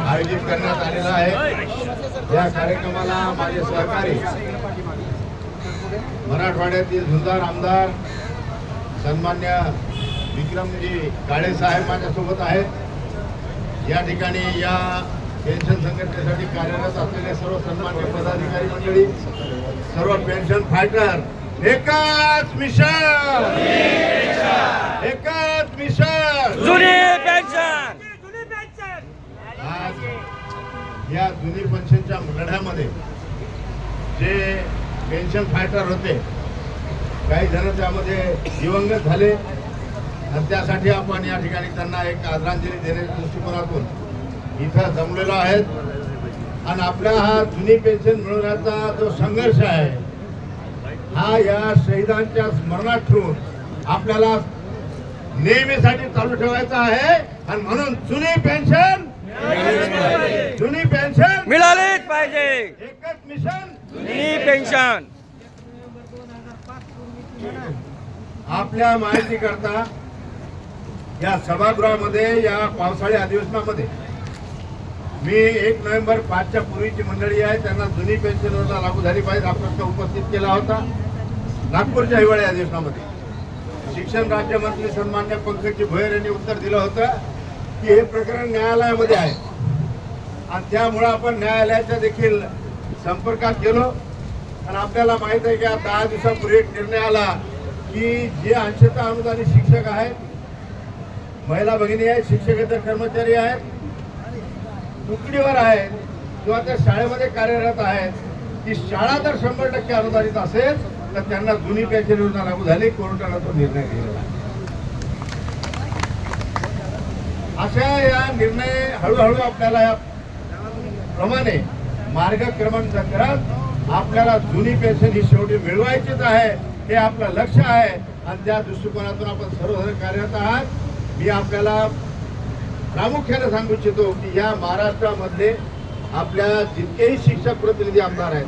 आयोजित करण्यात आलेला आहे। या कार्यक्रमाला माझे सहकारी मराठवाड्यातील झुंजार आमदार सन्मान्य विक्रमजी काळे साहेब माझ्यासोबत आहेत। या ठिकाणी या पेन्शन संघटनेसाठी कार्यरत असलेले सर्व सन्मान्य पदाधिकारी मंडळी, सर्व पेन्शन फायटर, एकच मिशन, एकच मिशन, जुनी पेन्शन। आज या जुनी पेन्शनच्या लढ्यामध्ये जे पेन्शन फायटर होते, काही जण त्यामध्ये दिवंगत झाले आणि त्यासाठी आपण या ठिकाणी त्यांना एक आदरांजली देण्याच्या दृष्टिकोनातून इथं जमलेलो आहेत। आणि आपल्या हा जुनी पेन्शन मिळवण्याचा जो संघर्ष आहे हा या शहीदांच्या स्मरणात ठेवून आपल्याला नेहमीसाठी चालू ठेवायचा आहे। आणि म्हणून जुनी पेन्शन मिळालीच पाहिजे। एकच मिशन, जुनी पेन्शन। आपल्या माहिती करता या सभागृहामध्ये या पावसाळी अधिवेशनामध्ये मी 1 नोव्हेंबर 5च्या पूर्वीची मंडळी आहे त्यांना जुनी पेन्शन योजना लागू झाली पाहिजे हा प्रश्न उपस्थित केला होता। नागपूरच्या हिवाळी अधिवेशनामध्ये शिक्षण राज्यमंत्री सन्मान्य पंकजी भोयर यांनी उत्तर दिलं होतं की हे प्रकरण न्यायालयामध्ये आहे आणि त्यामुळे आपण न्यायालयाच्या देखील संपर्कात गेलो। आणि आपल्याला माहित आहे की 10 दिवसापूर्वी एक निर्णय आला की जे अंशतः अनुदानित शिक्षक आहेत, महिला भगिनी आहेत, शिक्षकेतर कर्मचारी आहेत, तुकडीवर आहेत किंवा त्या शाळेमध्ये कार्यरत आहेत, ती शाळा जर 100% अनुदानित असेल तर त्यांना जुनी पेन्शन योजना लागू झाली। कोर्टाने तो निर्णय दिलेला आहे। अशा या निर्णय हळूहळू आपल्याला या प्रमाणे मार्गक्रमण करत आपल्याला जुनी पेन्शन ही शेवटी मिळवायचीच आहे हे आपलं लक्ष आहे आणि त्या दृष्टिकोनातून आपण सर्वजण कार्यरत आहात। मी आपल्याला प्रामुख्याने सांगू इच्छितो की या महाराष्ट्रामध्ये आपल्या जितकेही शिक्षक प्रतिनिधी आमदार आहेत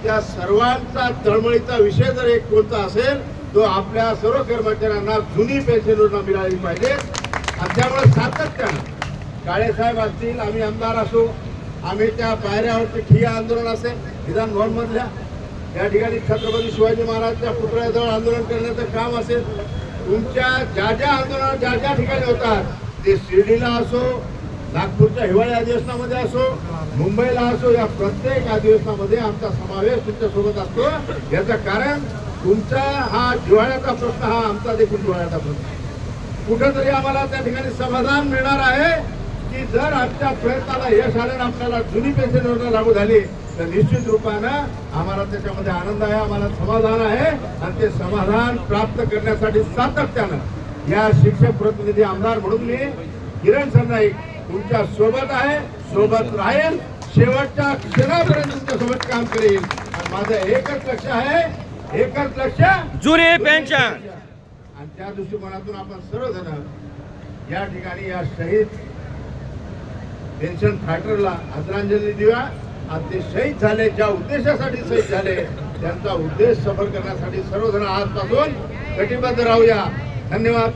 त्या सर्वांचा तळमळीचा विषय जर एक कोणता असेल तो आपल्या सर्व कर्मचाऱ्यांना जुनी पेन्शन योजना मिळाली पाहिजे। आणि त्यामुळे सातत्यानं काळेसाहेब असतील, आम्ही आमदार असो, आम्ही त्या पायऱ्यावरती ठिय्या आंदोलन असेल विधान भवन मधल्या या ठिकाणी छत्रपती शिवाजी महाराजच्या पुतळ्याजवळ आंदोलन करण्याचं काम असेल, तुमच्या ज्या ज्या आंदोलन ज्या ज्या ठिकाणी होतात ते शिर्डीला असो, नागपूरच्या हिवाळी अधिवेशनामध्ये असो, मुंबईला असो, या प्रत्येक अधिवेशनामध्ये आमचा समावेश तुमच्या सोबत असतो। याचं कारण तुमचा हा जिव्हाळ्याचा प्रश्न हा आमचा देखील जिव्हाळ्याचा प्रश्न। कुठेतरी आम्हाला त्या ठिकाणी समाधान मिळणार आहे की जर आमच्या प्रयत्नाला यश आलं आपल्याला जुनी पेन्शन योजना लागू झाली तर निश्चित रूपानं आम्हाला त्याच्यामध्ये आनंद आहे, आम्हाला समाधान आहे। आणि ते समाधान प्राप्त करण्यासाठी सातत्यानं या शिक्षक प्रतिनिधी आमदार म्हणून मी किरण सरनाईक तुमच्या सोबत आहे, सोबत राहील, शेवटच्या क्षणापर्यंत तुमच्या सोबत काम करेल। आणि माझं एकच लक्ष आहे, एकच लक्ष जुनी पेन्शन। आणि त्या दृष्टिकोनातून आपण सर्वजण या ठिकाणी या शहीद पेन्शन फायटरला आदरांजली देऊया। आणि ते शहीद झाले ज्या उद्देशासाठी शहीद झाले त्यांचा उद्देश सफल करण्यासाठी सर्वजण आजपासून कटिबद्ध राहूया। धन्यवाद।